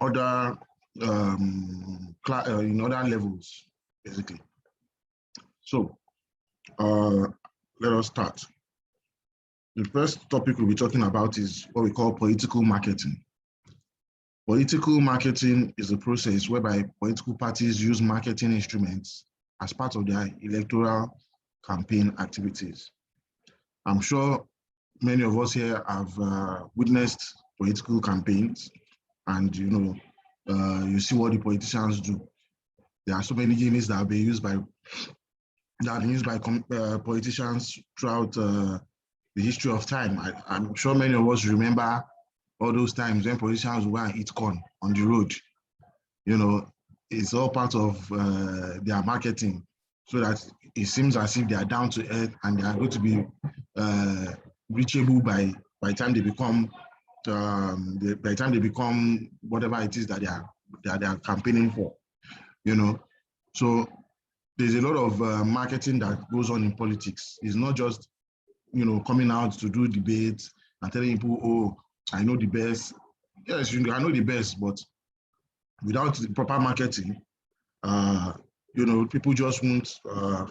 other in other levels, basically. So let us start. The first topic we'll be talking about is what we call political marketing. Political marketing is a process whereby political parties use marketing instruments as part of their electoral campaign activities. I'm sure many of us here have witnessed political campaigns, and you see what the politicians do. There are so many gimmicks that have been used by politicians throughout the history of time. I'm sure many of us remember all those times when politicians would go and eat corn on the road. It's all part of their marketing, so that it seems as if they are down to earth and they are going to be reachable by the time they become whatever it is that they are campaigning for. So there's a lot of marketing that goes on in politics. It's not just coming out to do debates and telling people, oh, I know the best. Yes, I know the best, but without the proper marketing, people just won't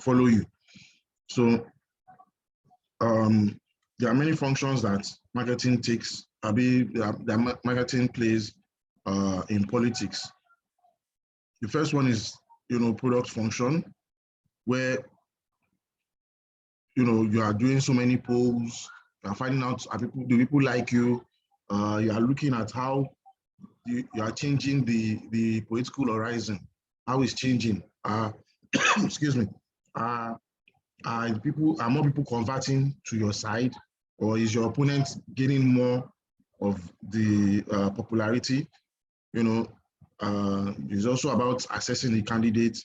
follow you. So there are many functions that marketing takes. That marketing plays in politics. The first one is product function, where you are doing so many polls, you are finding out do people like you, you are looking at how you are changing the political horizon, how it's changing. Excuse me. Are more people converting to your side, or is your opponent gaining more of the popularity? It's also about assessing the candidate,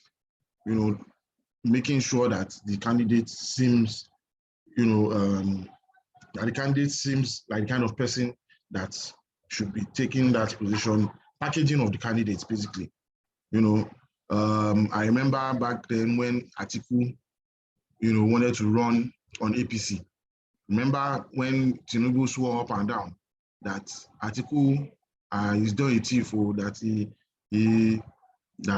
making sure that the candidate seems, that the candidate seems like the kind of person that should be taking that position. Packaging of the candidates, basically. I remember back then when Atiku, wanted to run on APC. Remember when Tinubu swore up and down that Atiku is done a thief, or that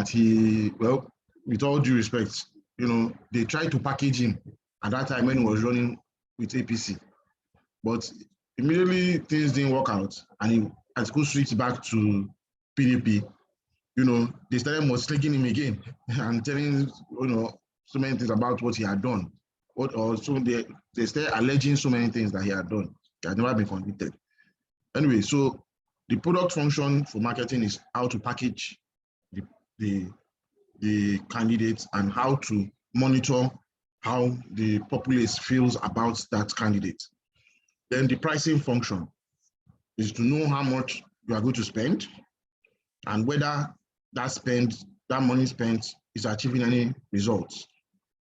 he, well, with all due respect, they tried to package him at that time when he was running with APC. But immediately things didn't work out, and Atiku switched back to PDP. They started mudslinging him again and telling so many things about what he had done. So they started alleging so many things that he had done. He had never been convicted. Anyway, so the product function for marketing is how to package the candidates and how to monitor how the populace feels about that candidate. Then the pricing function is to know how much you are going to spend and whether that money spent is achieving any results.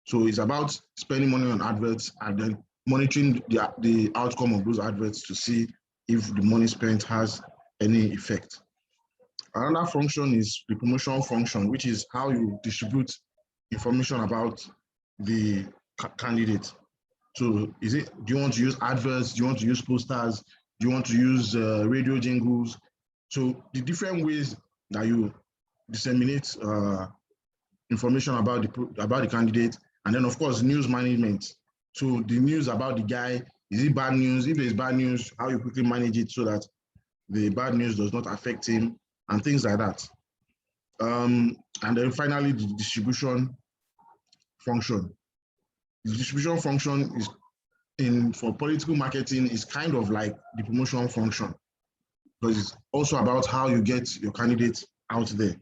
So it's about spending money on adverts and then monitoring the outcome of those adverts to see if the money spent has any effect. Another function is the promotion function, which is how you distribute information about the candidate. So do you want to use adverts? Do you want to use posters? Do you want to use radio jingles? So the different ways that you disseminate information about the candidate, and then of course news management. So the news about the guy, is it bad news? If there's bad news, how you quickly manage it so that the bad news does not affect him, and things like that. And then finally, the distribution function. The distribution function is for political marketing is kind of like the promotion function, because it's also about how you get your candidate out there.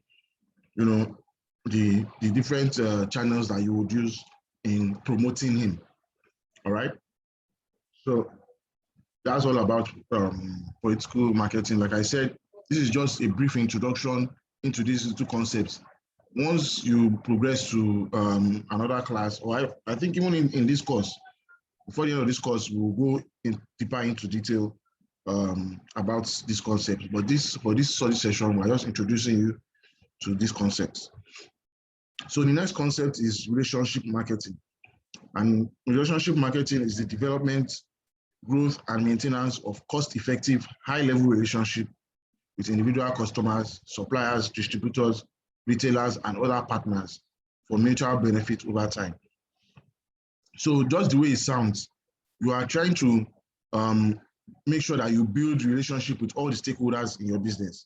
The different channels that you would use in promoting him. All right. So that's all about political marketing. Like I said, this is just a brief introduction into these two concepts. Once you progress to another class, or I think even in this course, before the end of this course, we'll go deeper into detail about these concepts. But for this study session, we're just introducing you to these concepts. So the next concept is relationship marketing. And relationship marketing is the development, growth, and maintenance of cost-effective, high-level relationship with individual customers, suppliers, distributors, retailers, and other partners for mutual benefit over time. So just the way it sounds, you are trying to make sure that you build relationship with all the stakeholders in your business,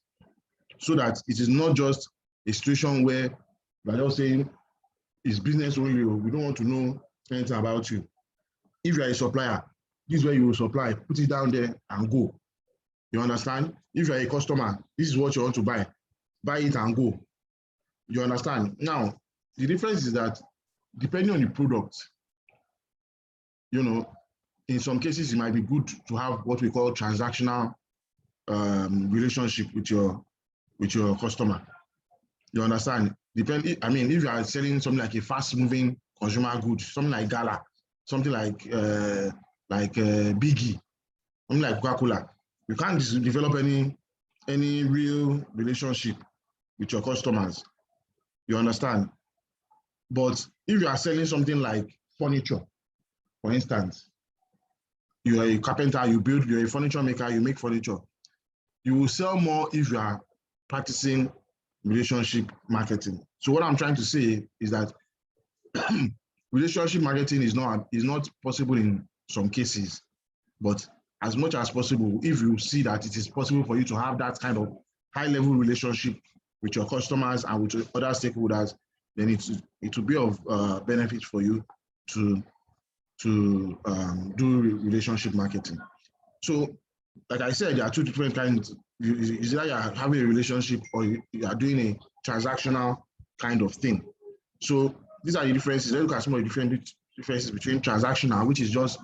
so that it is not just a situation where you're just saying it's business only, we don't want to know anything about you. If you're a supplier, this is where you will supply, put it down there and go. You understand? If you're a customer, this is what you want to buy it and go. You understand? Now, the difference is that depending on the product, you know, in some cases, it might be good to have what we call transactional relationship with your customer. You understand? I mean, if you are selling something like a fast-moving consumer good, something like Gala, something like Biggie, something like Coca-Cola, you can't develop any real relationship with your customers. You understand? But if you are selling something like furniture, for instance, you are a carpenter, you're a furniture maker, you make furniture, you will sell more if you are practicing relationship marketing. So what I'm trying to say is that relationship marketing is not possible in some cases, but as much as possible, if you see that it is possible for you to have that kind of high-level relationship with your customers and with other stakeholders, then it will be of benefit for you to do relationship marketing. So, like I said, there are two different kinds. Is either you are having a relationship or you are doing a transactional kind of thing. So these are the differences. Let's look at some of the differences between transactional, which is just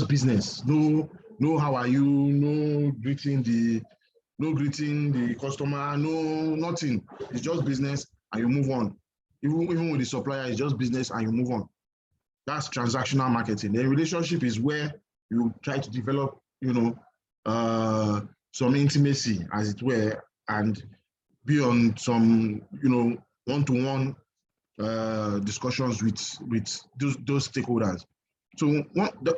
business. No, how are you? No greeting the customer. No, nothing. It's just business, and you move on. Even with the supplier, it's just business, and you move on. That's transactional marketing. The relationship is where you try to develop, some intimacy, as it were, and be on some, one-to-one discussions with those stakeholders. So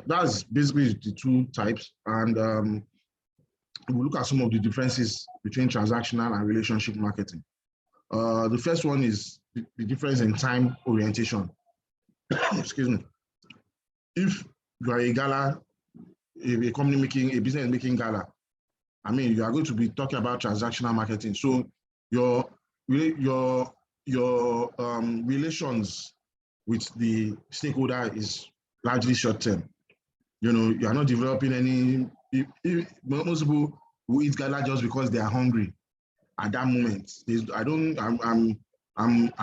that's basically the two types, and we'll look at some of the differences between transactional and relationship marketing. The first one is the difference in time orientation. Excuse me. If you are a gala, a company a business making gala, I mean, you are going to be talking about transactional marketing. So your relations with the stakeholder is largely short term. You are not developing any. Most people who eat gala just because they are hungry at that moment. I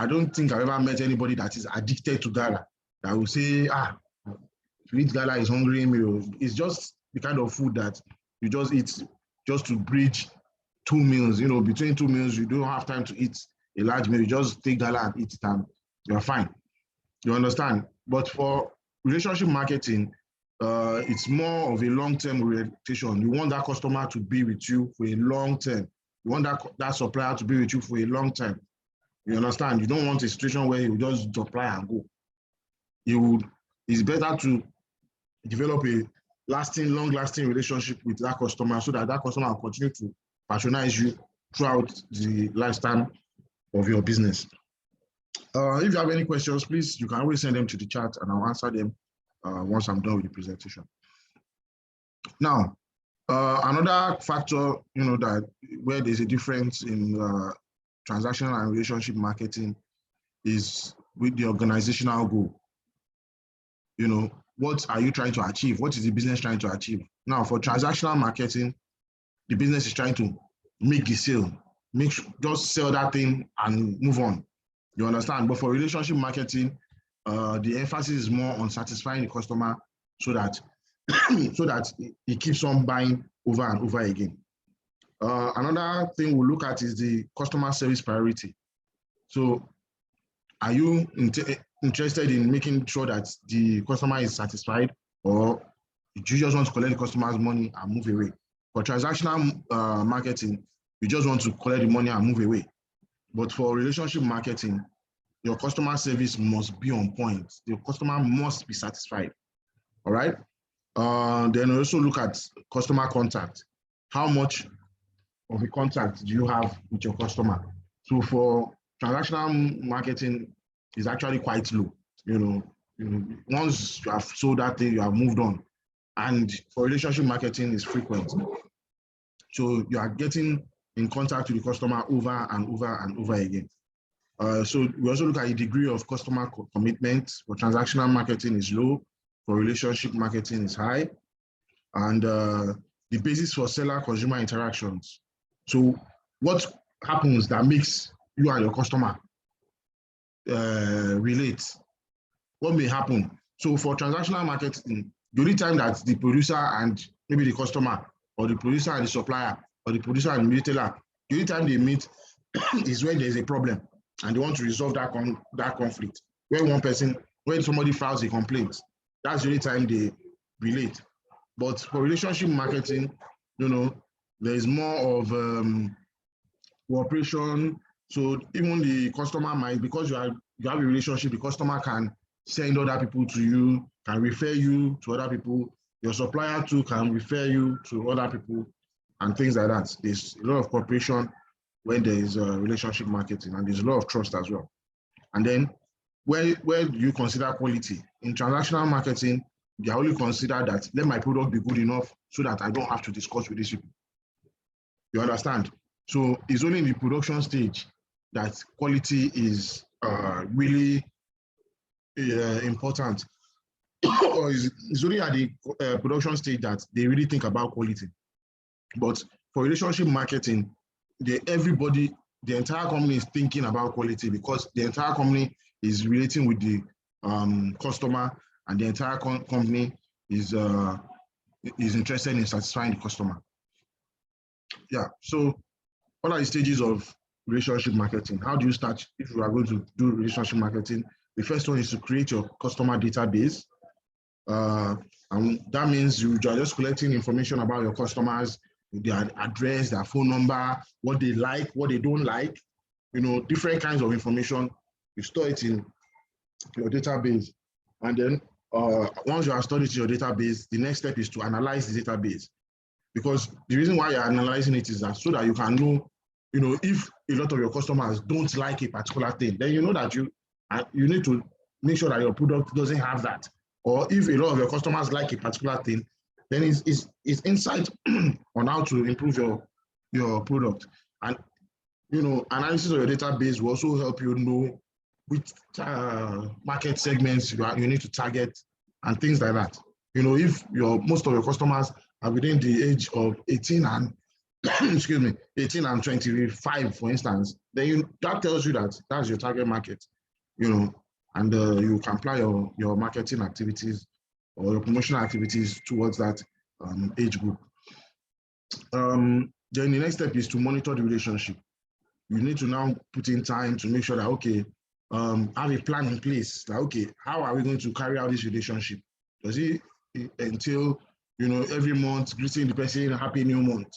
don't think I've ever met anybody that is addicted to gala that will say, to eat gala is hungry meal. It's just the kind of food that you just eat just to bridge 2 meals. Between 2 meals, you don't have time to eat a large meal. You just take gala and eat it and you're fine. You understand? But for relationship marketing, it's more of a long-term orientation. You want that customer to be with you for a long term. You want that supplier to be with you for a long time. You understand? You don't want a situation where you just supply and go. It's better to develop a long-lasting relationship with that customer so that customer will continue to patronize you throughout the lifetime of your business. If you have any questions, please, you can always send them to the chat and I'll answer them once I'm done with the presentation. Now, another factor, that where there's a difference in transactional and relationship marketing is with the organizational goal. What are you trying to achieve? What is the business trying to achieve? Now, for transactional marketing, the business is trying to make the sale, just sell that thing and move on. You understand? But for relationship marketing, the emphasis is more on satisfying the customer so that he keeps on buying over and over again. Another thing we'll look at is the customer service priority. So are you interested in making sure that the customer is satisfied, or do you just want to collect the customer's money and move away? For transactional marketing, you just want to collect the money and move away. But for relationship marketing, your customer service must be on point. The customer must be satisfied. All right. Then we also look at customer contact. How much of a contact do you have with your customer? So for transactional marketing, is actually quite low. Once you have sold that thing, you have moved on. And for relationship marketing, is frequent. So you are getting in contact with the customer over and over and over again. So we also look at the degree of customer commitment. For transactional marketing is low, for relationship marketing is high, and the basis for seller-consumer interactions. So what happens that makes you and your customer relate? What may happen? So for transactional marketing, the only time that the producer and maybe the customer, or the producer and the supplier, or the producer and the retailer, the only time they meet is when there's a problem and they want to resolve that conflict. When somebody files a complaint, that's the only time they relate. But for relationship marketing, there is more of cooperation. So even the customer might, because you have a relationship, the customer can send other people to you, can refer you to other people. Your supplier too can refer you to other people and things like that. There's a lot of cooperation when there is relationship marketing, and there's a lot of trust as well. And then where do you consider quality? In transactional marketing, they only consider that let my product be good enough so that I don't have to discuss with these people. You understand? So it's only in the production stage that quality is really important. Or it's only at the production stage that they really think about quality. But for relationship marketing, the entire company is thinking about quality, because the entire company is relating with the customer, and the entire company is interested in satisfying the customer. Yeah. So what are the stages of relationship marketing? How do you start if you are going to do relationship marketing? The first one is to create your customer database. And that means you are just collecting information about your customers, their address, their phone number, what they like, what they don't like, different kinds of information. You store it in your database. And then once you have stored it in your database, the next step is to analyze the database. Because the reason why you're analyzing it is that so that you can know, if a lot of your customers don't like a particular thing, then you know that you need to make sure that your product doesn't have that. Or if a lot of your customers like a particular thing, then it's insight on how to improve your product. And analysis of your database will also help you know which market segments you need to target and things like that. If most of your customers are within the age of 18 and 18 and 25, for instance, then that tells you that that's your target market, and you can apply your marketing activities or your promotional activities towards that age group. Then the next step is to monitor the relationship. You need to now put in time to make sure that, okay, have a plan in place. That, okay, how are we going to carry out this relationship? Does it entail, every month greeting the person happy new month?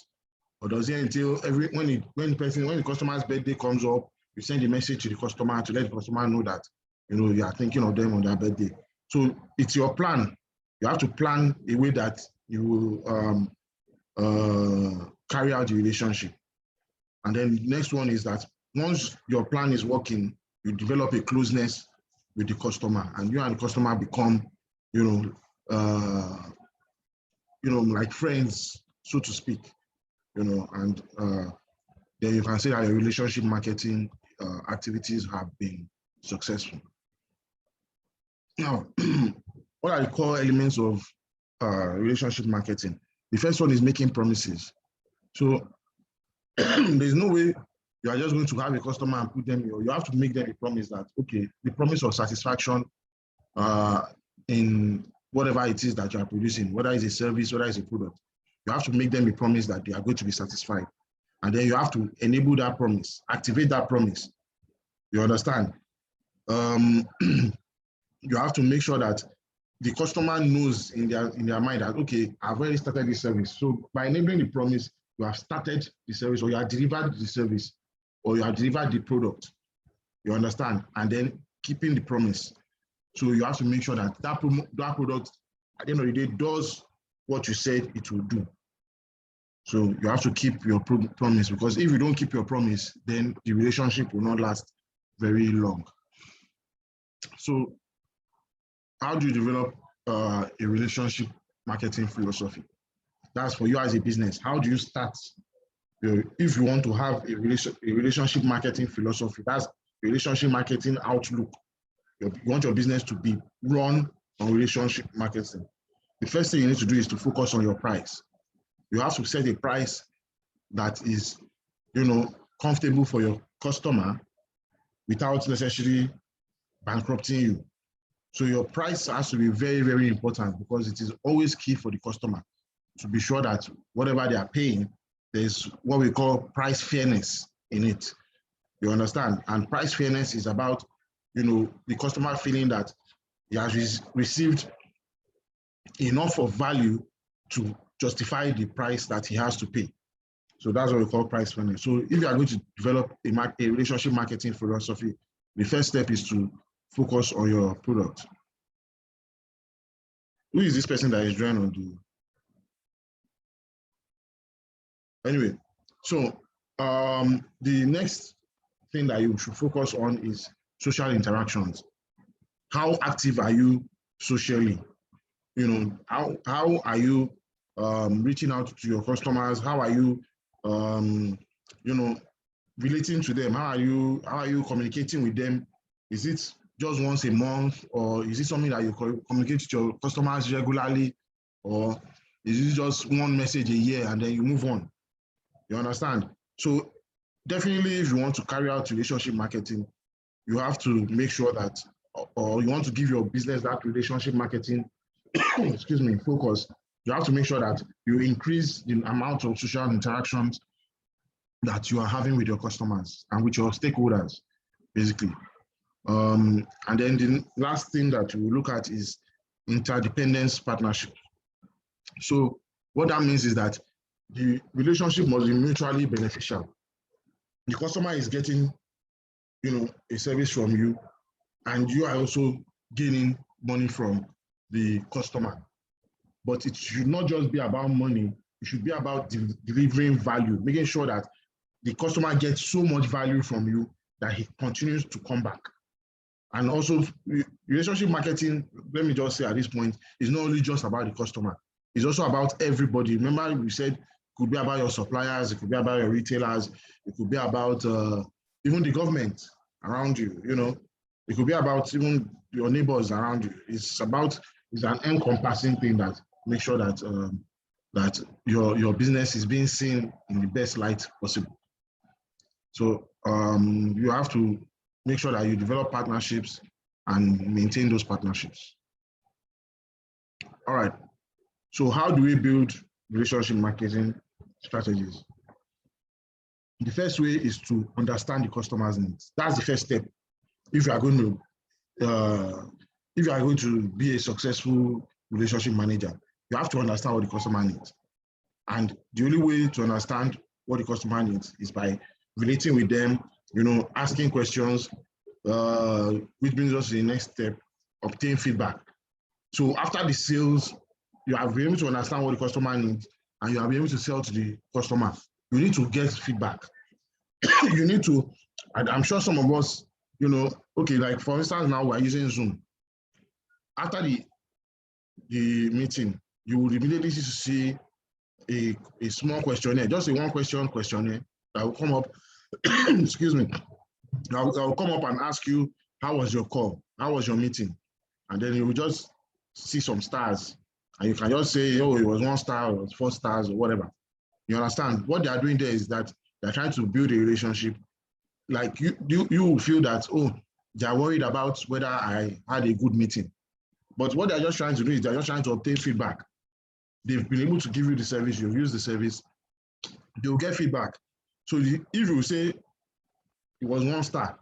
Or does it entail when the customer's birthday comes up, you send a message to the customer to let the customer know that you are thinking of them on their birthday? So it's your plan. You have to plan a way that you will carry out the relationship. And then the next one is that once your plan is working, you develop a closeness with the customer, and you and the customer become, like friends, so to speak, and then you can say that your relationship marketing activities have been successful. Now, what are the core elements of relationship marketing? The first one is making promises. So there's no way you are just going to have a customer and put them, you have to make them a promise that, okay, the promise of satisfaction in whatever it is that you are producing, whether it's a service, whether it's a product, you have to make them a promise that they are going to be satisfied. And then you have to enable that promise, activate that promise. You understand? You have to make sure that the customer knows in their mind that, okay, I've already started this service. So by enabling the promise, you have started the service, or you have delivered the service, or you have delivered the product. You understand? And then keeping the promise. So you have to make sure that that product, at the end of the day, does what you said it will do. So you have to keep your promise, because if you don't keep your promise, then the relationship will not last very long. So how do you develop a relationship marketing philosophy? That's for you as a business. How do you start? If you want to have a relationship marketing philosophy, that's relationship marketing outlook. You want your business to be run on relationship marketing. The first thing you need to do is to focus on your price. You have to set a price that is, comfortable for your customer without necessarily bankrupting you. So your price has to be very, very important, because it is always key for the customer to be sure that whatever they are paying, there's what we call price fairness in it. You understand? And price fairness is about, the customer feeling that he has received enough of value to justify the price that he has to pay. So that's what we call price fairness. So if you are going to develop a relationship marketing philosophy, the first step is to focus on your product. Who is this person that is drawing on the... Anyway, so the next thing that you should focus on is social interactions. How active are you socially? How are you reaching out to your customers? How are you, relating to them? How are you communicating with them? Is it just once a month, or is it something that you communicate with your customers regularly, or is it just one message a year and then you move on? You understand? So definitely, if you want to carry out relationship marketing, you have to make sure that, or you want to give your business that relationship marketing, excuse me, focus, you have to make sure that you increase the amount of social interactions that you are having with your customers and with your stakeholders, basically. And then the last thing that we look at is interdependence partnership. So what that means is that the relationship must be mutually beneficial. The customer is getting, a service from you, and you are also gaining money from the customer. But it should not just be about money. It should be about delivering value, making sure that the customer gets so much value from you that he continues to come back. And also, relationship marketing, let me just say at this point, is not only just about the customer. It's also about everybody. Remember, we said it could be about your suppliers, it could be about your retailers, it could be about even the government around you, It could be about even your neighbors around you. It's an encompassing thing that makes sure that that your business is being seen in the best light possible. So you have to make sure that you develop partnerships and maintain those partnerships. All right. So how do we build relationship marketing strategies? The first way is to understand the customer's needs. That's the first step. If you are going to be a successful relationship manager, you have to understand what the customer needs. And the only way to understand what the customer needs is by relating with them, asking questions, which brings us to the next step, obtain feedback. So after the sales, you have been able to understand what the customer needs, and you have been able to sell to the customer. You need to get feedback. You need to, I'm sure some of us, okay, like for instance, now we're using Zoom. After the meeting, you will immediately see a small questionnaire, just a one question questionnaire that will come up, excuse me, that will come up and ask you, how was your call? How was your meeting? And then you will just see some stars, and you can just say, oh, it was 1 star, or it was 4 stars, or whatever. You understand? What they are doing there is that they're trying to build a relationship. Like you will feel that, oh, they are worried about whether I had a good meeting. But what they're just trying to do is they're just trying to obtain feedback. They've been able to give you the service, you've used the service, they'll get feedback. So if you say it was 1 star,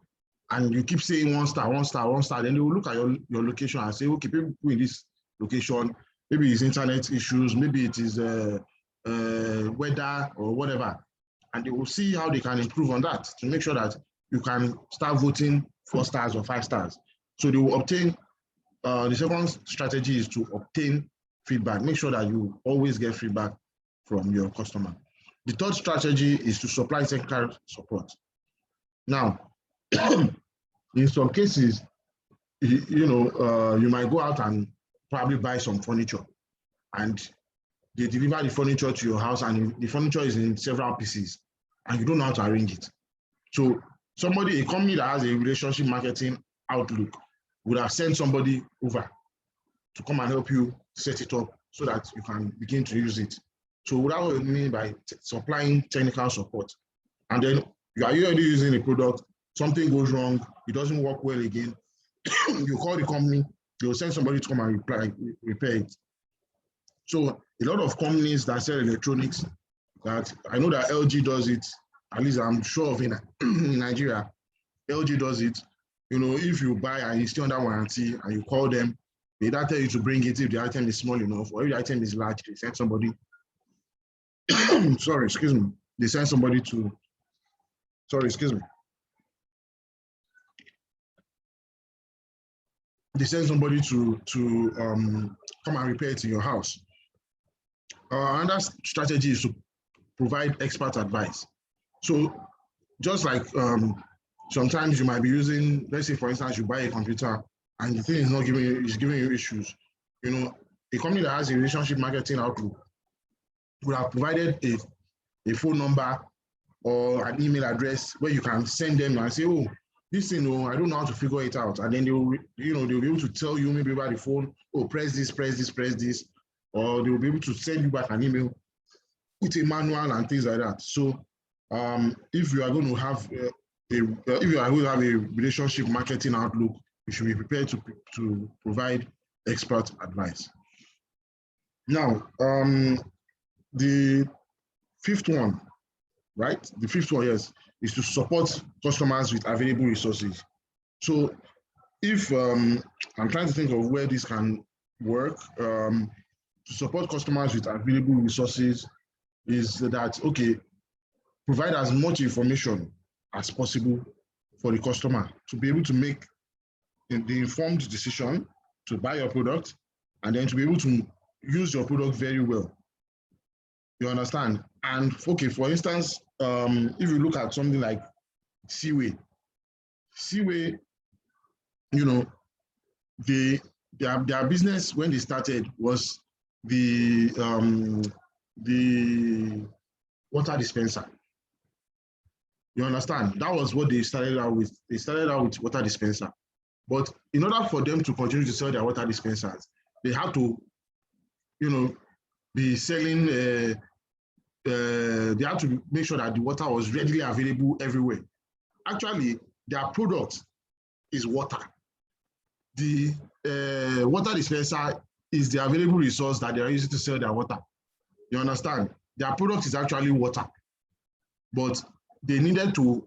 and you keep saying 1 star, 1 star, 1 star, then they will look at your location and say, okay, people in this location, maybe it's internet issues, maybe it is weather or whatever. And they will see how they can improve on that to make sure that you can start voting 4 stars or 5 stars. So they will obtain, the second strategy is to obtain feedback. Make sure that you always get feedback from your customer. The third strategy is to supply technical support. Now, in some cases, you might go out and probably buy some furniture, and they deliver the furniture to your house, and the furniture is in several pieces, and you don't know how to arrange it. So a company that has a relationship marketing outlook would have sent somebody over to come and help you set it up so that you can begin to use it. So what I mean by supplying technical support. And then you are already using a product, something goes wrong, it doesn't work well again, you call the company, they'll send somebody to come and repair it. So a lot of companies that sell electronics, that I know that LG does it, at least I'm sure of in Nigeria, LG does it. If you buy and it's still under warranty and you call them, they either tell you to bring it if the item is small enough, or if the item is large, they send somebody, sorry, excuse me, they send somebody to, sorry, excuse me. They send somebody to come and repair it in your house. Another strategy is to provide expert advice. So just like sometimes you might be using, let's say for instance, you buy a computer and the thing is not giving you issues. A company that has a relationship marketing outlook would have provided a phone number or an email address where you can send them and say, oh, this thing, I don't know how to figure it out. And then they'll be able to tell you maybe over the phone, oh, press this, or they'll be able to send you back an email with a manual and things like that. So if you are going to have a relationship marketing outlook, you should be prepared to provide expert advice. Now, the fifth one, right? The fifth one, yes, is to support customers with available resources. So if I'm trying to think of where this can work, to support customers with available resources is that, okay, provide as much information as possible for the customer to be able to make the informed decision to buy your product and then to be able to use your product very well. You understand? And okay, for instance, if you look at something like Seaway, their business when they started was the water dispenser. You understand? That was what they started out with. They started out with water dispenser. But in order for them to continue to sell their water dispensers, they had to, be selling, they had to make sure that the water was readily available everywhere. Actually, their product is water. The water dispenser is the available resource that they are using to sell their water. You understand? Their product is actually water. But they needed to,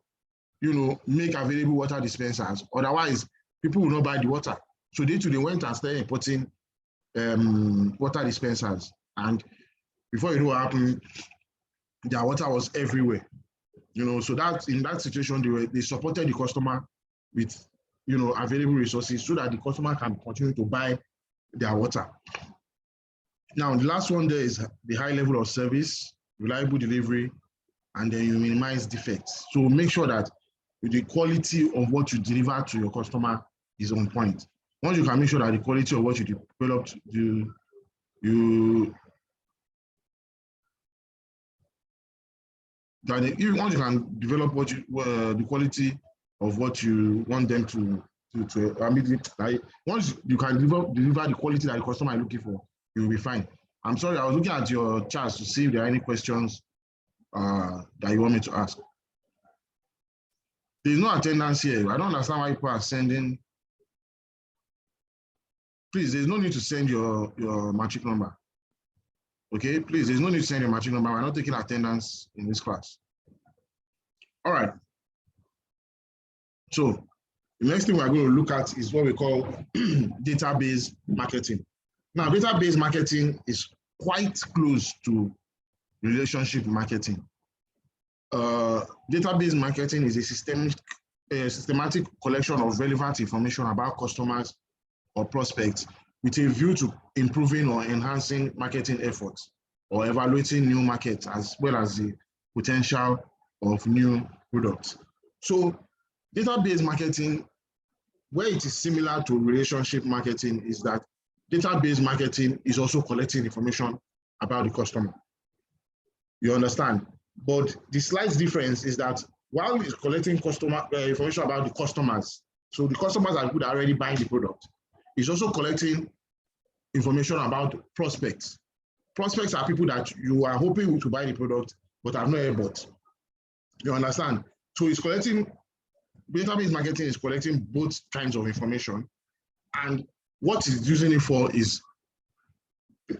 make available water dispensers. Otherwise, people will not buy the water. So they went and started importing water dispensers. And before you know what happened, their water was everywhere. So that in that situation, they supported the customer with, available resources so that the customer can continue to buy their water. Now, the last one there is the high level of service, reliable delivery, and then you minimize defects. So make sure that the quality of what you deliver to your customer is on point. Once you can make sure that the quality of what you developed, once you can develop the quality of what you want them to once you can deliver the quality that the customer is looking for, you will be fine. I'm sorry, I was looking at your charts to see if there are any questions that you want me to ask. There's no attendance here. I don't understand why people are sending. Please, there's no need to send your matric number. Okay, please, there's no need to send your matric number. We're not taking attendance in this class. All right. So the next thing we're going to look at is what we call database marketing. Now, database marketing is quite close to relationship marketing. Database marketing is a systematic collection of relevant information about customers or prospects with a view to improving or enhancing marketing efforts or evaluating new markets as well as the potential of new products. So database marketing, where it is similar to relationship marketing, is that database marketing is also collecting information about the customer. You understand? But the slight difference is that while it's collecting customer information about the customers, so the customers are good already buying the product, it's also collecting information about prospects. Prospects are people that you are hoping to buy the product, but have not yet bought. You understand? So it's collecting, database marketing is collecting both kinds of information, and what it's using it for is,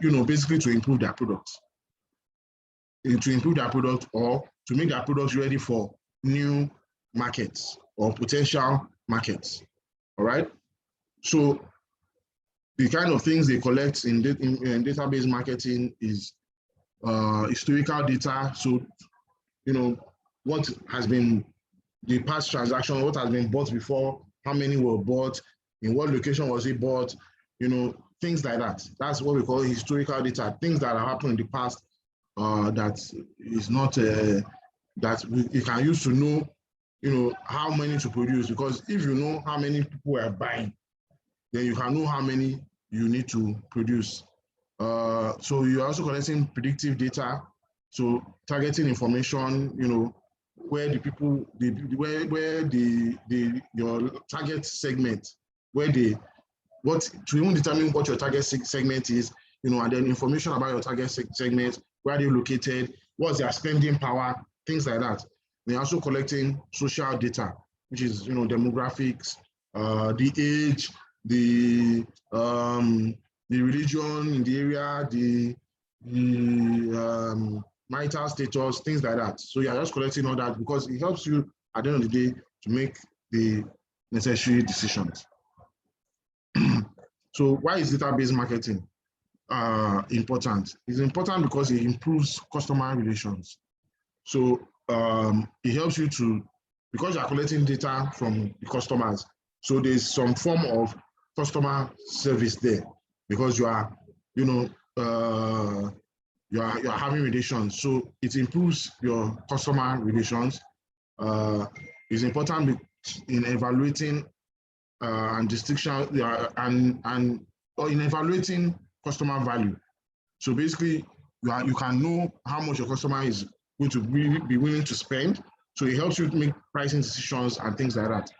basically to improve their products. To improve their product or to make their products ready for new markets or potential markets. All right. So the kind of things they collect in database marketing is historical data. So, what has been the past transaction, what has been bought before, how many were bought, in what location was it bought, things like that. That's what we call historical data, things that have happened in the past that is not, that you can use to know, how many to produce, because if you know how many people are buying, then you can know how many you need to produce. So you're also collecting predictive data, so targeting information, where the people, your target segment, to even determine what your target segment is, and then information about your target segment, where they're located, what's their spending power, things like that. They're also collecting social data, which is, demographics, the age, the religion in the area, the marital status, things like that. So you're just collecting all that because it helps you at the end of the day to make the necessary decisions. So why is database marketing important? It's important because it improves customer relations. So it helps you to, because you're collecting data from the customers, so there's some form of customer service there, because you are, you're having relations. So it improves your customer relations. It's important in evaluating and distinction or in evaluating customer value. So basically, you can know how much your customer is going to be willing to spend. So it helps you make pricing decisions and things like that.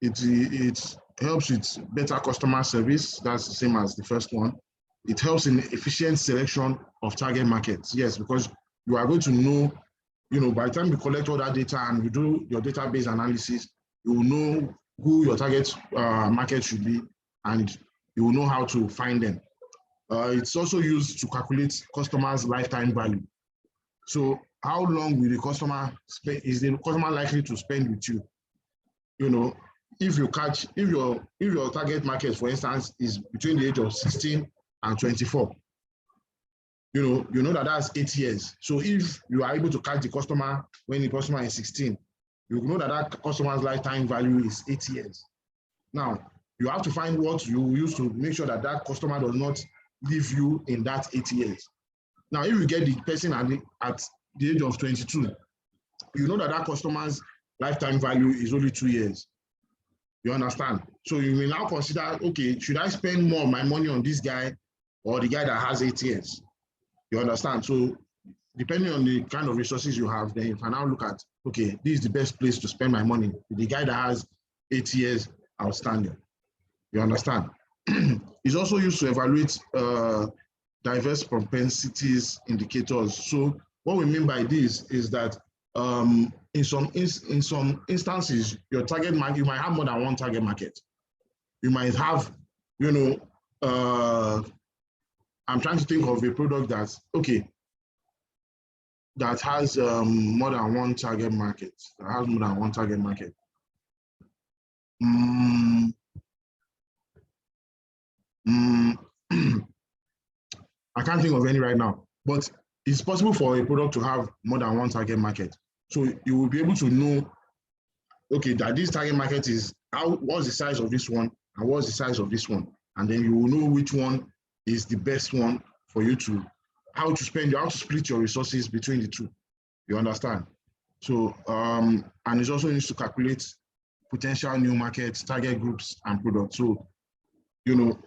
It helps with better customer service. That's the same as the first one. It helps in efficient selection of target markets. Yes, because you are going to know, by the time you collect all that data and you do your database analysis, you will know who your target market should be, and you will know how to find them. It's also used to calculate customers' lifetime value. So how long will the customer spend? Is the customer likely to spend with you? If your target market, for instance, is between the age of 16 and 24, you know that that's 8 years. So if you are able to catch the customer when the customer is 16, you know that customer's lifetime value is 8 years. Now, you have to find what you use to make sure that that customer does not leave you in that 8 years. Now, if you get the person at the age of 22, you know that that customer's lifetime value is only 2 years. You understand? So you will now consider, okay, should I spend more of my money on this guy or the guy that has 8 years? You understand? So depending on the kind of resources you have, then you can now look at, okay, this is the best place to spend my money. The guy that has 8 years outstanding. You understand? It's also used to evaluate diverse propensities indicators. So what we mean by this is that in some instances, your target market, you might have more than one target market. You might have, I'm trying to think of a product that's, okay, that has more than one target market. I can't think of any right now, but it's possible for a product to have more than one target market. So you will be able to know, okay, that this target market is, what's the size of this one and what's the size of this one. And then you will know which one is the best one for you to how to spend, how to split your resources between the two. You understand? So, and it also needs to calculate potential new markets, target groups, and products. So,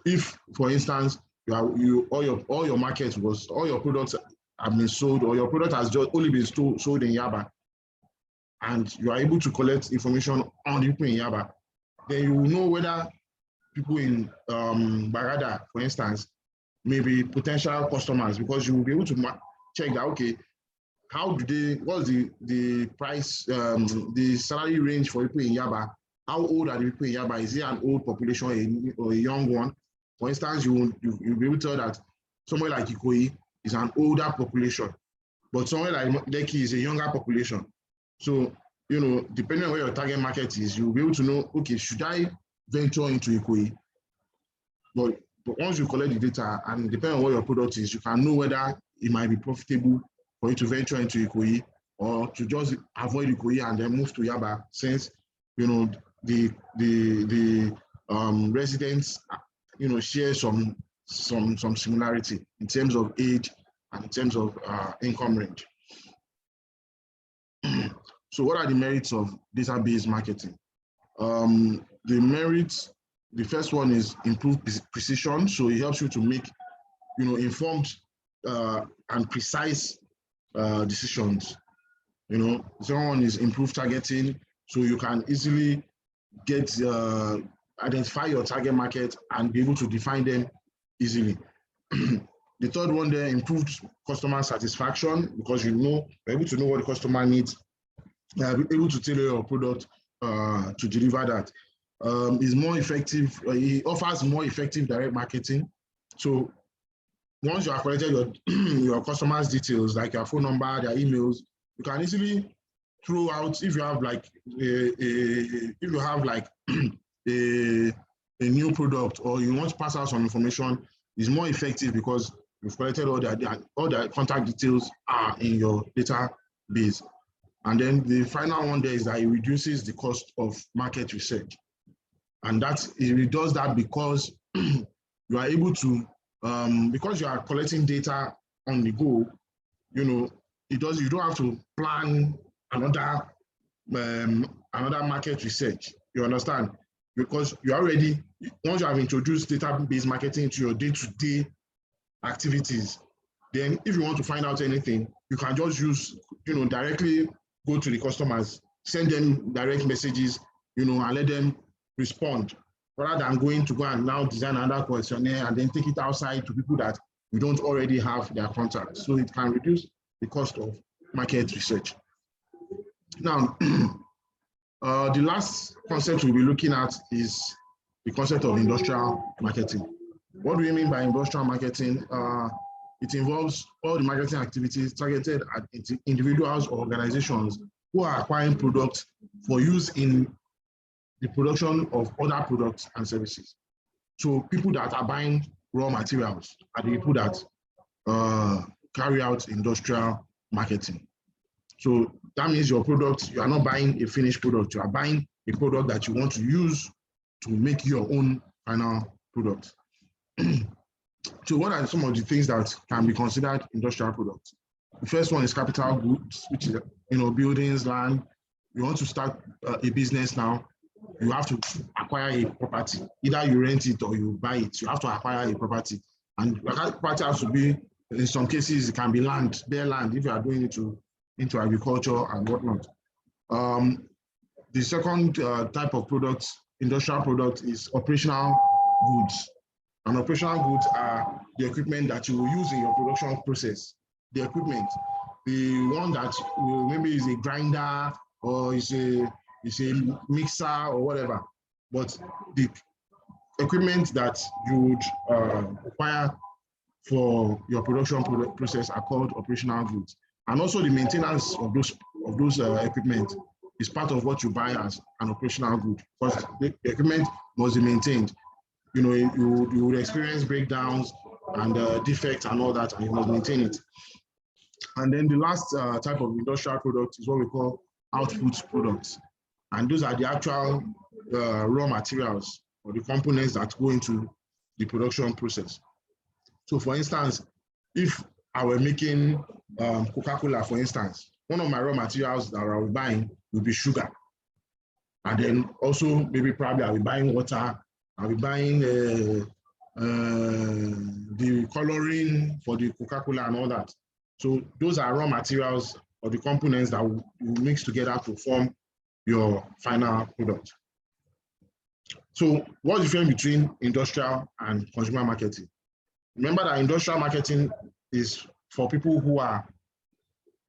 if, for instance, all your markets all your products have been sold, or your product has just only been sold in Yaba, and you are able to collect information on the people in Yaba, then you will know whether people in Barada, for instance, may be potential customers, because you will be able to check that, okay, what's the price, the salary range for people in Yaba? How old are the people in Yaba? Is it an old population or a young one? For instance, you'll be able to tell that somewhere like Ikoyi is an older population, but somewhere like Lekki is a younger population. So, depending on where your target market is, you'll be able to know, okay, should I venture into Ikoyi? But once you collect the data, and depending on what your product is, you can know whether it might be profitable for you to venture into Ikoyi, or to just avoid Ikoyi and then move to Yaba, since the residents share some similarity in terms of age and in terms of income range. So what are the merits of database marketing? The first one is improved precision. So it helps you to make informed and precise decisions. The second one is improved targeting. So you can easily identify your target market and be able to define them easily. The third one there, improved customer satisfaction, because you're able to know what the customer needs, able to tailor your product to deliver that. Is more effective. It offers more effective direct marketing. So once you have collected your customers' details, like your phone number, their emails, you can easily throw out, if you have like a new product, or you want to pass out some information, is more effective because you've collected all the contact details are in your database. And then the final one there is that it reduces the cost of market research. And it does that because you are able to, because you are collecting data on the go, you don't have to plan another market research. You understand? Because once you have introduced database marketing into your day-to-day activities, then if you want to find out anything, you can just directly go to the customers, send them direct messages, and let them respond, rather than going to go and now design another questionnaire and then take it outside to people that you don't already have their contacts. So it can reduce the cost of market research. Now, the last concept we'll be looking at is the concept of industrial marketing. What do we mean by industrial marketing? It involves all the marketing activities targeted at individuals or organizations who are acquiring products for use in the production of other products and services. So people that are buying raw materials are the people that carry out industrial marketing. So that means your product, you are not buying a finished product, you are buying a product that you want to use to make your own final product. So what are some of the things that can be considered industrial products? The first one is capital goods, which is buildings, land. You want to start a business now, you have to acquire a property. Either you rent it or you buy it. You have to acquire a property. And that property has to be, in some cases, it can be land, bare land, if you are doing it into agriculture and whatnot. The second type of product, industrial product, is operational goods. And operational goods are the equipment that you will use in your production process. The equipment, the one that maybe is a grinder or is a mixer or whatever, but the equipment that you would acquire for your production process are called operational goods. And also the maintenance of those equipment is part of what you buy as an operational good, because the equipment must be maintained. You would experience breakdowns and defects and all that, and you must maintain it. And then the last type of industrial product is what we call output products. And those are the actual raw materials or the components that go into the production process. So for instance, if I were making Coca-Cola, for instance, one of my raw materials that I was buying would be sugar. And then also maybe probably I'll be buying water, I'll be buying the coloring for the Coca-Cola and all that. So those are raw materials or the components that will mix together to form your final product. So what's the difference between industrial and consumer marketing? Remember that industrial marketing is for people who are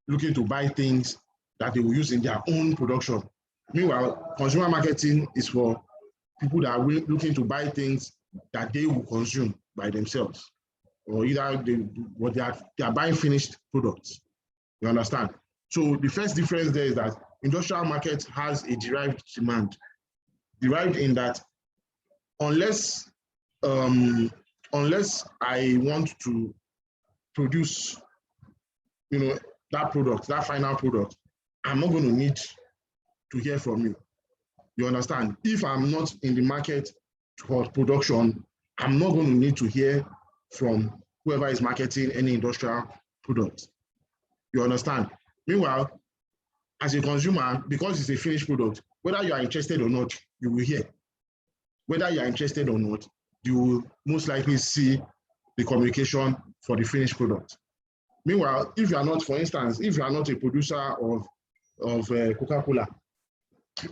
looking to buy things that they will use in their own production. Meanwhile, consumer marketing is for people that are looking to buy things that they will consume by themselves, or either they are buying finished products. You understand? So the first difference there is that industrial market has a derived demand, derived in that unless I want to produce, that product, that final product, I'm not going to need to hear from you. You understand? If I'm not in the market for production, I'm not going to need to hear from whoever is marketing any industrial product. You understand? Meanwhile, as a consumer, because it's a finished product, whether you are interested or not, you will hear. Whether you are interested or not, you will most likely see the communication for the finished product. Meanwhile, if you are not, for instance, if you are not a producer of Coca-Cola,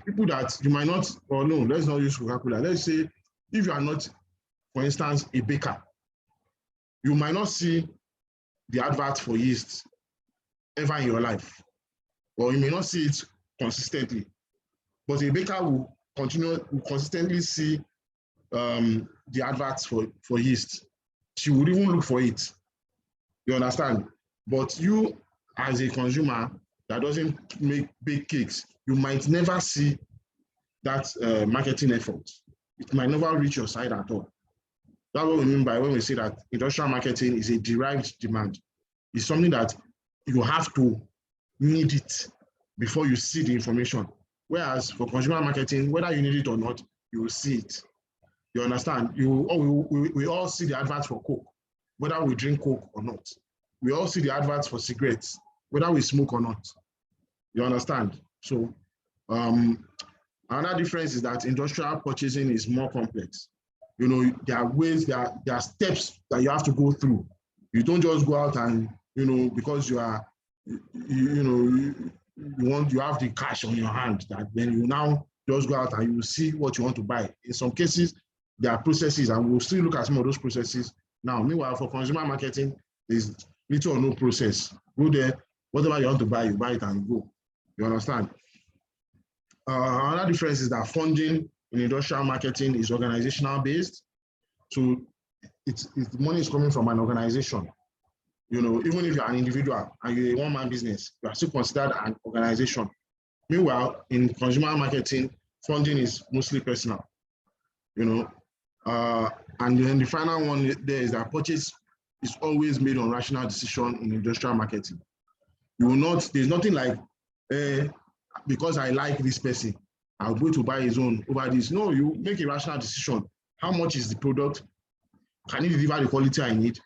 people that you might not, or no, let's not use Coca-Cola. Let's say if you are not, for instance, a baker, you might not see the advert for yeast ever in your life, or you may not see it consistently. But a baker will consistently see the adverts for yeast. She would even look for it. You understand? But you, as a consumer that doesn't bake cakes, you might never see that marketing effort. It might never reach your side at all. That's what we mean by when we say that industrial marketing is a derived demand. It's something that you have to need it before you see the information. Whereas for consumer marketing, whether you need it or not, you will see it. You understand? We all see the adverts for Coke, whether we drink Coke or not. We all see the adverts for cigarettes, whether we smoke or not. You understand? So another difference is that industrial purchasing is more complex. There are ways, there are steps that you have to go through. You don't just go out and, because you are, you have the cash on your hand, that then you now just go out and you will see what you want to buy. In some cases, there are processes, and we'll still look at some of those processes now. Meanwhile, for consumer marketing, there's little or no process. Go there, whatever you want to buy, you buy it and go. You understand? Another difference is that funding in industrial marketing is organizational based. So the money is coming from an organization. Even if you're an individual and you're a one-man business, you are still considered an organization. Meanwhile, in consumer marketing, funding is mostly personal. And then the final one there is that purchase is always made on rational decision in industrial marketing. There's nothing like, because I like this person, I'll go to buy his own over this. No, you make a rational decision. How much is the product? Can it deliver the quality I need?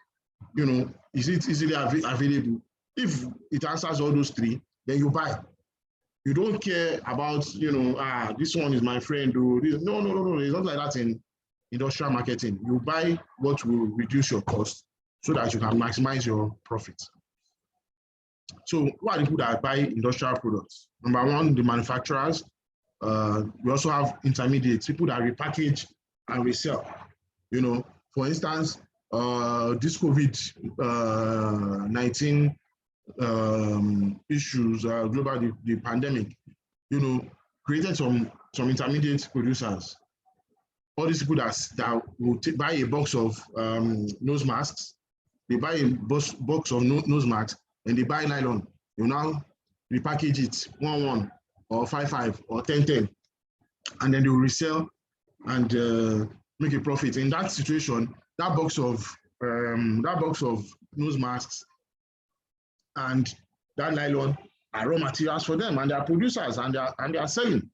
Is it easily available? If it answers all those three, then you buy. You don't care about, this one is my friend. No. It's not like that in industrial marketing. You buy what will reduce your cost so that you can maximize your profit. So who are the people that buy industrial products? Number one, the manufacturers. We also have intermediates, people that repackage and resell. For instance, this COVID-19 issues, global, the pandemic, created some intermediate producers. All these people that will buy a box of nose masks, they buy a box of nose masks, and they buy nylon. You now repackage it 1-1 or 5-5 or 10-10, and then they will resell and make a profit. In that situation, that box of nose masks and that nylon are raw materials for them, and they are producers, and they are selling.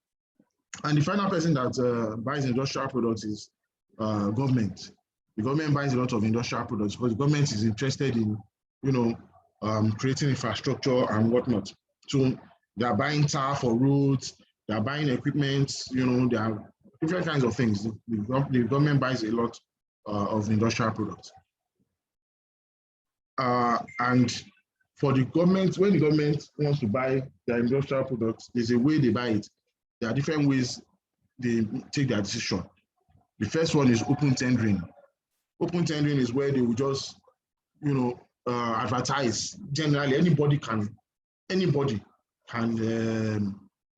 And the final person that buys industrial products is government. The government buys a lot of industrial products because the government is interested in creating infrastructure and whatnot. So they are buying tar for roads, they are buying equipment, there are different kinds of things. The government buys a lot of industrial products. And for the government, when the government wants to buy their industrial products, there's a way they buy it. There are different ways they take their decision. The first one is open tendering. Open tendering is where they will just, advertise. Generally, anybody can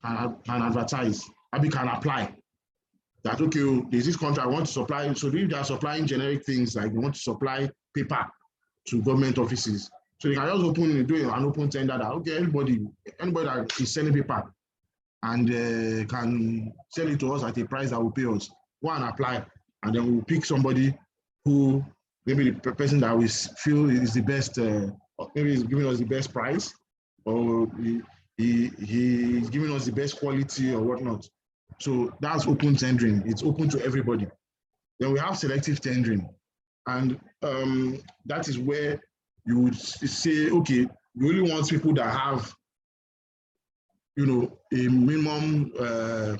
advertise. Maybe can apply. That okay, there's this contract I want to supply. So if they are supplying generic things like they want to supply paper to government offices, so they can just do an open tender that okay, anybody that is selling paper and can sell it to us at a price that will pay us, go and apply, and then we'll pick somebody who maybe the person that we feel is the best, maybe he's giving us the best price, or he's giving us the best quality or whatnot. So that's open tendering. It's open to everybody. Then we have selective tendering, and that is where you would say, okay, you only want people that have, a minimum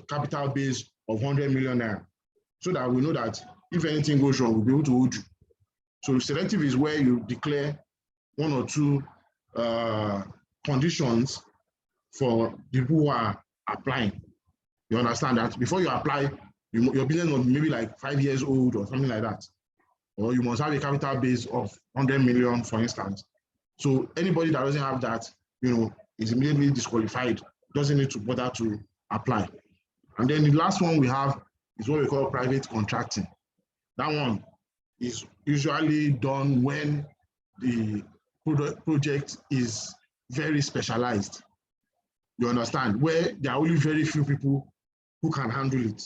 capital base of 100 million naira, so that we know that if anything goes wrong, we'll be able to hold you. So selective is where you declare one or two conditions for people who are applying. You understand that before you apply, your business must be maybe like 5 years old or something like that. Or you must have a capital base of 100 million, for instance. So anybody that doesn't have that, is immediately disqualified, doesn't need to bother to apply. And then the last one we have is what we call private contracting. That one is usually done when the project is very specialized. You understand? Where there are only very few people who can handle it.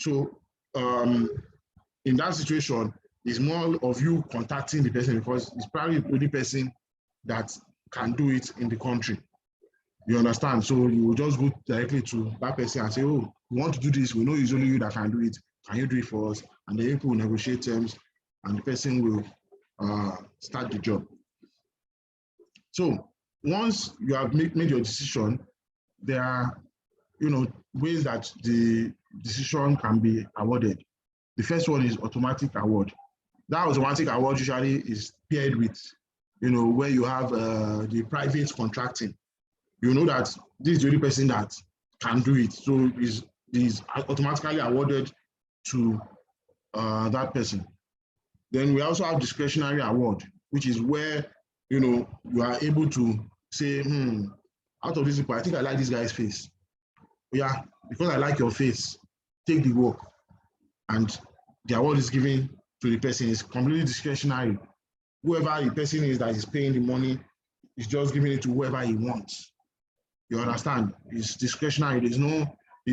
So in that situation, it's more of you contacting the person because it's probably the only person that can do it in the country. You understand? So you will just go directly to that person and say, oh, we want to do this. We know it's only you that can do it. Can you do it for us? And the people will negotiate terms and the person will start the job. So once you have made your decision, there are ways that the decision can be awarded. The first one is automatic award. That automatic award usually is paired with, where you have the private contracting. You know that this is the only person that can do it. So is automatically awarded to that person. Then we also have discretionary award, which is where, you are able to say, out of this people, I think I like this guy's face. Yeah, because I like your face, take the work. And the award is given to the person. It's completely discretionary. Whoever the person is that is paying the money is just giving it to whoever he wants. You understand? It's discretionary. It's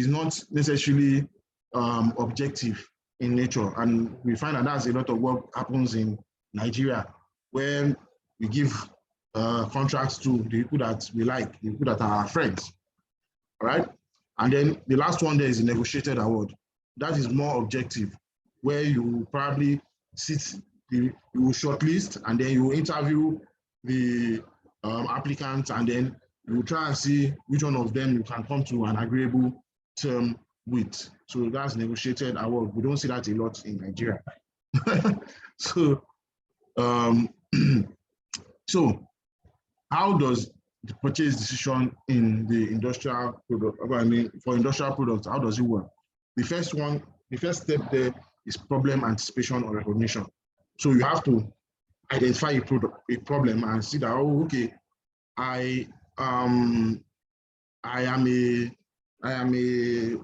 not necessarily objective in nature. And we find that that's a lot of what happens in Nigeria, where we give contracts to the people that we like, the people that are our friends. All right? And then the last one there is a negotiated award. That is more objective, where you probably you will shortlist and then you interview the applicants, and then you will try and see which one of them you can come to an agreeable term with. So that's negotiated award. We don't see that a lot in Nigeria. So, so how does the purchase decision in the industrial product, for industrial products, how does it work? The first step there is problem anticipation or recognition. So you have to identify a problem and see that, oh, okay, I am a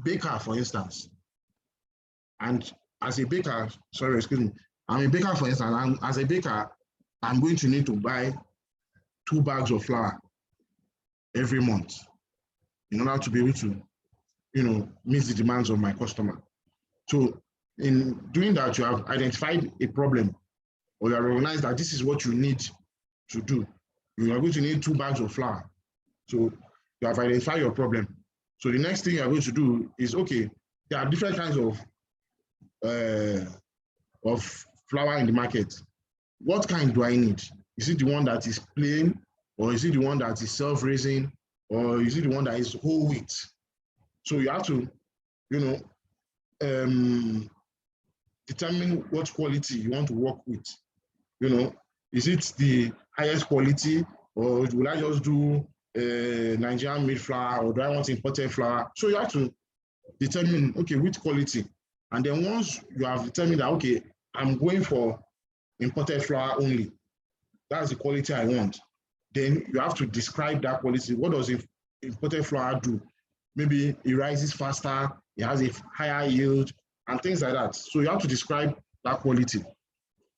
baker, for instance, and as a baker, sorry, excuse me, I'm a baker, for instance, and as a baker, I'm going to need to buy 2 bags of flour every month in order to be able to, meet the demands of my customer. So in doing that, you have identified a problem, or you have recognized that this is what you need to do. You are going to need 2 bags of flour. So you have identified your problem. So the next thing you are going to do is, okay, there are different kinds of flour in the market. what kind do I need? Is it the one that is plain, or is it the one that is self-raising, or is it the one that is whole wheat? So you have to, you know, determine what quality you want to work with. You know, is it the highest quality, or will I just do Nigerian made flour, or do I want imported flour? So you have to determine, okay, which quality. And then once you have determined that, okay, I'm going for imported flour only, that's the quality I want, then you have to describe that quality. What does imported flour do? Maybe it rises faster, it has a higher yield, and things like that. So you have to describe that quality,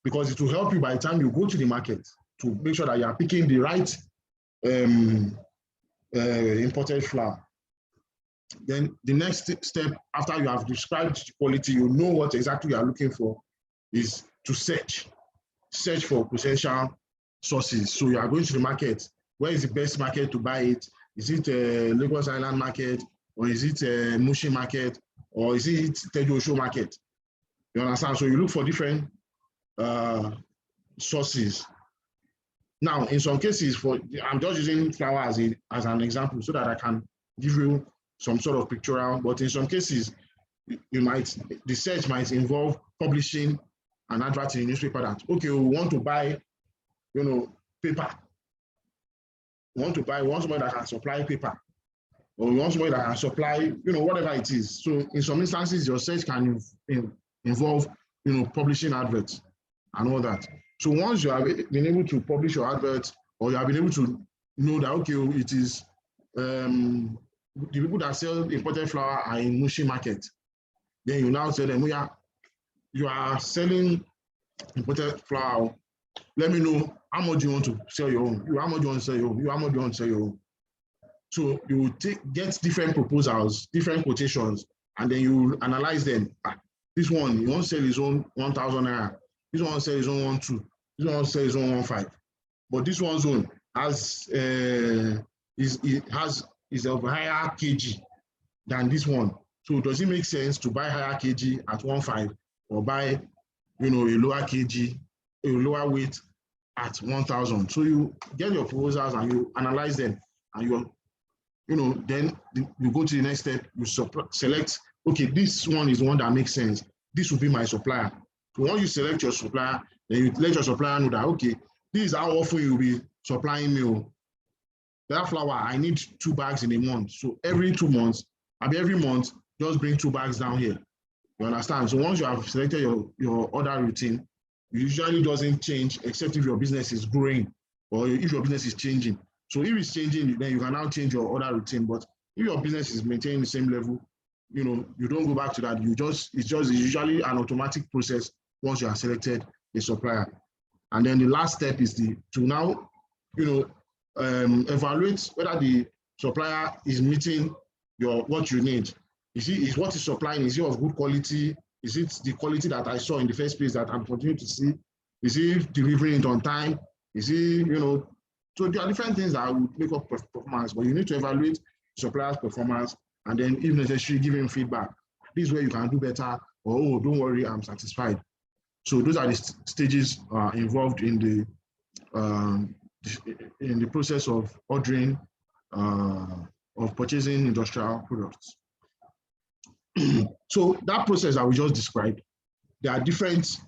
because it will help you by the time you go to the market to make sure that you are picking the right imported flour. Then the next step, after you have described the quality, you know what exactly you are looking for, is to search for potential sources. So you are going to the market. Where is the best market to buy it? Is it a Lagos Island market, or is it a Mushi market, or is it Tejo market? You understand? So you look for different sources. Now, in some cases, I'm just using flour as an example so that I can give you some sort of pictorial. But in some cases, the search might involve publishing an advert in a newspaper that, okay, we want to buy, paper. We want somebody that can supply paper, or we want somebody that can supply, whatever it is. So in some instances, your search can involve, publishing adverts and all that. So once you have been able to publish your adverts, or you have been able to know that, okay, it is the people that sell imported flour are in Mushi market, then you now tell them, yeah, you are selling imported flour. Let me know how much you want to sell your own. How much you want to sell your own. How much you want to sell your own. So you will get different proposals, different quotations, and then you analyze them. This one, you want to sell his own 1,000 naira. This one sell his own 1,2. This one sell his own 1,5. But this one's own is of higher kg than this one. So does it make sense to buy higher kg at 1,5 or buy, a lower kg, a lower weight at 1,000? So you get your proposals and you analyze them, and then you go to the next step. You select, okay, this one is the one that makes sense. This will be my supplier. So once you select your supplier, then you let your supplier know that, okay, this is how often you'll be supplying me. That flour, I need 2 bags in a month. So every 2 months, every month, just bring 2 bags down here. You understand? So once you have selected your order routine, it usually doesn't change except if your business is growing or if your business is changing. So if it's changing, then you can now change your order routine. But if your business is maintaining the same level, you don't go back to that. It's usually an automatic process once you have selected a supplier. And then the last step is to now, evaluate whether the supplier is meeting what you need. Is what is supplying, is it of good quality? Is it the quality that I saw in the first place that I'm continuing to see? Is he delivering it on time? Is he, so there are different things that would make up performance, but you need to evaluate supplier's performance, and then if necessary, give him feedback. This is where you can do better, or, oh, don't worry, I'm satisfied. So those are the stages involved in the process of ordering, of purchasing industrial products. So that process that we just described, there are different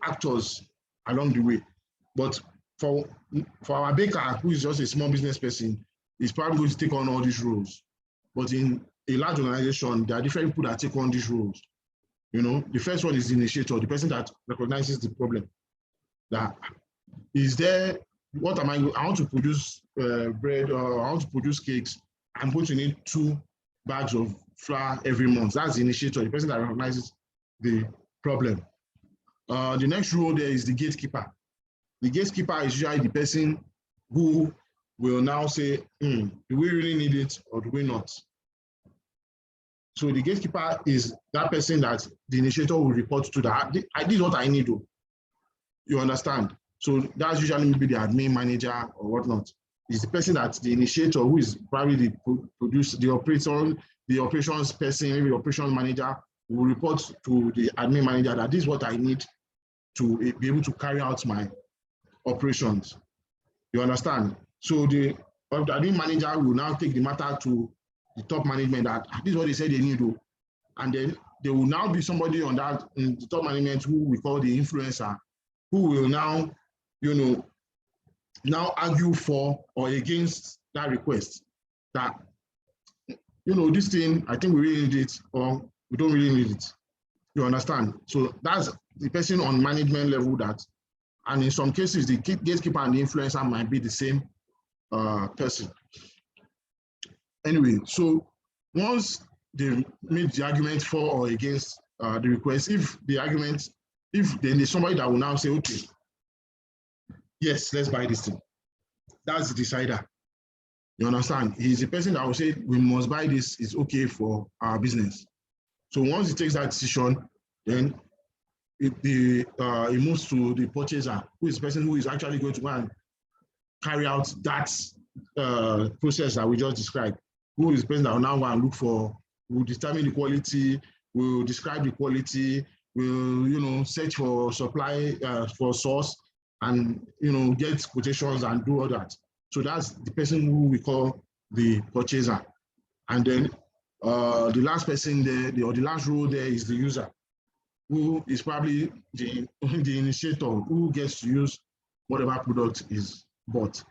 actors along the way. But for our baker, who is just a small business person, is probably going to take on all these roles. But in a large organization, there are different people that take on these roles. The first one is the initiator, the person that recognizes the problem. That is there, what am I want to produce bread, or I want to produce cakes. I'm going to need 2 bags of flour every month. That's the initiator, the person that recognizes the problem. The next role there is the gatekeeper. The gatekeeper is usually the person who will now say, do we really need it or do we not? So the gatekeeper is that person that the initiator will report to, that I did what I need to. You understand? So that's usually maybe the admin manager or whatnot. It's the person that the initiator, who is probably the operations person, maybe the operations manager, will report to the admin manager that this is what I need to be able to carry out my operations. You understand? So the admin manager will now take the matter to the top management that this is what they said they need to, and then there will now be somebody on that in the top management who we call the influencer, who will now, now argue for or against that request. That, this thing, I think we really need it, or we don't really need it. You understand? So that's the person on management level that, and in some cases, the gatekeeper and the influencer might be the same person. Anyway, so once they make the argument for or against the request, if then there's somebody that will now say, okay, yes, let's buy this thing. That's the decider. You understand? He's the person that will say, we must buy this, it's okay for our business. So once he takes that decision, then it moves to the purchaser, who is the person who is actually going to go and carry out that process that we just described. Who is the person that will now go and look for, will determine the quality, will describe the quality, will search for supply, for source, and get quotations and do all that. So that's the person who we call the purchaser. And then the last person there, or the last role there is the user, who is probably the initiator, who gets to use whatever product is bought.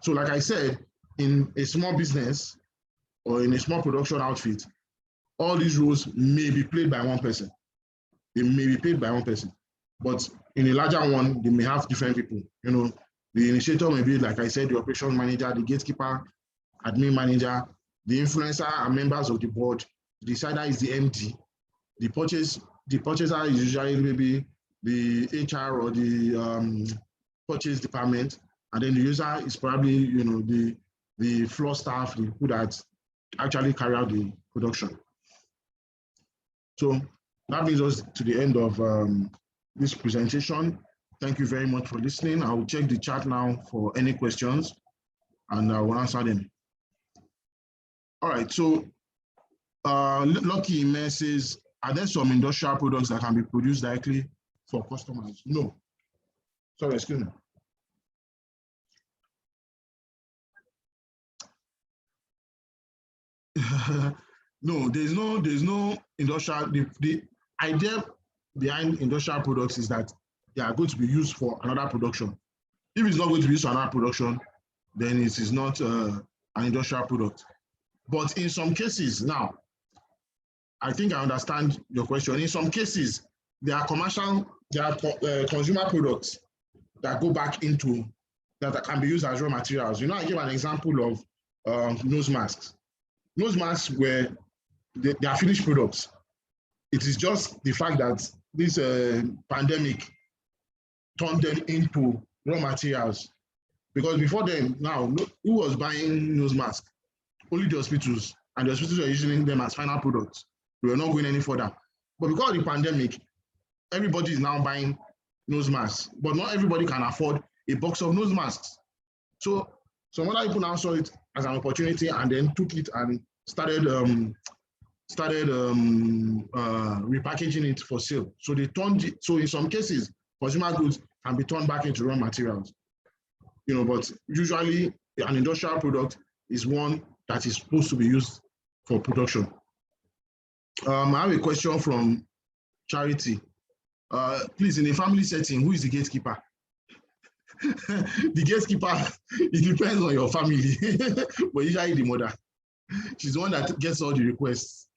So like I said, in a small business or in a small production outfit, all these roles may be played by one person. They may be played by one person. But in a larger one, they may have different people. The initiator may be, like I said, the operation manager, the gatekeeper, admin manager, the influencer are members of the board. The decider is the MD. The purchaser is usually maybe the HR or the purchase department, and then the user is probably the floor staff, the people that actually carry out the production. So that brings us to the end of this presentation. Thank you very much for listening. I will check the chat now for any questions, and I will answer them. All right, so Lucky Ime says, are there some industrial products that can be produced directly for customers? No. Sorry, excuse me. No, there's no industrial. The idea behind industrial products is that they are going to be used for another production. If it's not going to be used for another production, then it is not an industrial product. But in some cases, now, I think I understand your question. In some cases, there are consumer products that go back into, that can be used as raw materials. I gave an example of nose masks. Nose masks they are finished products. It is just the fact that this pandemic turned them into raw materials. Because before then, now, who was buying nose masks? Only the hospitals, and the hospitals were using them as final products. We were not going any further. But because of the pandemic, everybody is now buying nose masks, but not everybody can afford a box of nose masks. So some other people now saw it as an opportunity and then took it and started repackaging it for sale. So they turned it, so in some cases, consumer goods can be turned back into raw materials. But usually an industrial product is one that is supposed to be used for production. I have a question from Charity. Please, in a family setting, who is the gatekeeper? The gatekeeper, it depends on your family, but usually the mother. She's the one that gets all the requests,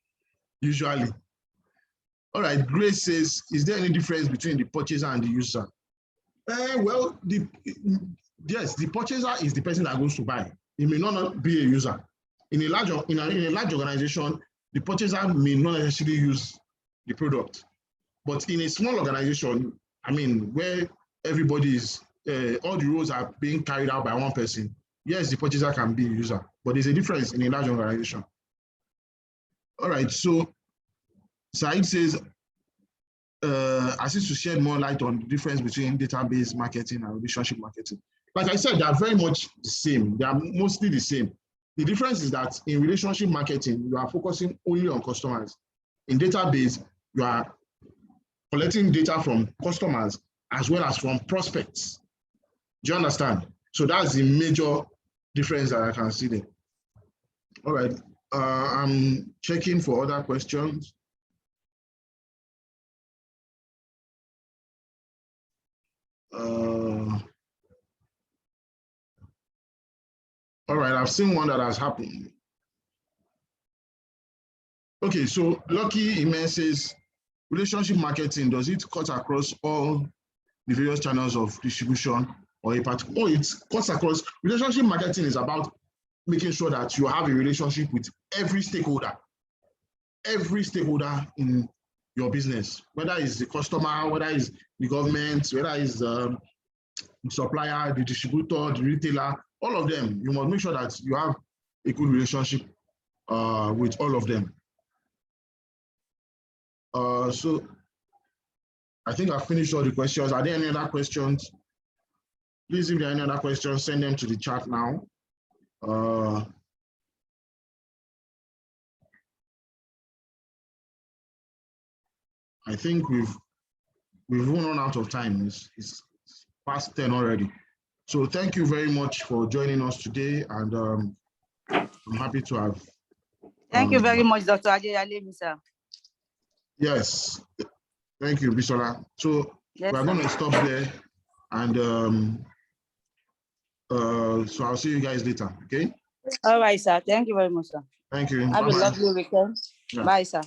usually. All right, Grace says, is there any difference between the purchaser and the user? Well, yes, the purchaser is the person that goes to buy. It may not be a user. In a large organization, the purchaser may not necessarily use the product. But in a small organization, where everybody is, all the roles are being carried out by one person, yes, the purchaser can be a user, but there's a difference in a large organization. All right, so Said says, assist to shed more light on the difference between database marketing and relationship marketing. Like I said, they are very much the same. They are mostly the same. The difference is that in relationship marketing, you are focusing only on customers. In database, you are collecting data from customers as well as from prospects. Do you understand? So that's the major difference that I can see there. All right, I'm checking for other questions. All right, I've seen one that has happened. Okay, so Lucky Ime says, relationship marketing, does it cut across all the various channels of distribution or a particular? Oh, it cuts across. Relationship marketing is about making sure that you have a relationship with every stakeholder in your business, whether it's the customer, whether it's the government, whether it's the supplier, the distributor, the retailer, all of them. You must make sure that you have a good relationship with all of them. So I think I've finished all the questions. Are there any other questions? Please, if there are any other questions, send them to the chat now. I think we've run out of time. It's past 10 already. So thank you very much for joining us today, and I'm happy to have. Thank you very much, Dr. Adeyale, sir. Yes, thank you, Bisola. So yes, we're going to stop there, and so I'll see you guys later. Okay. All right, sir. Thank you very much, sir. Thank you. Have a lovely weekend. Yeah. Bye, sir.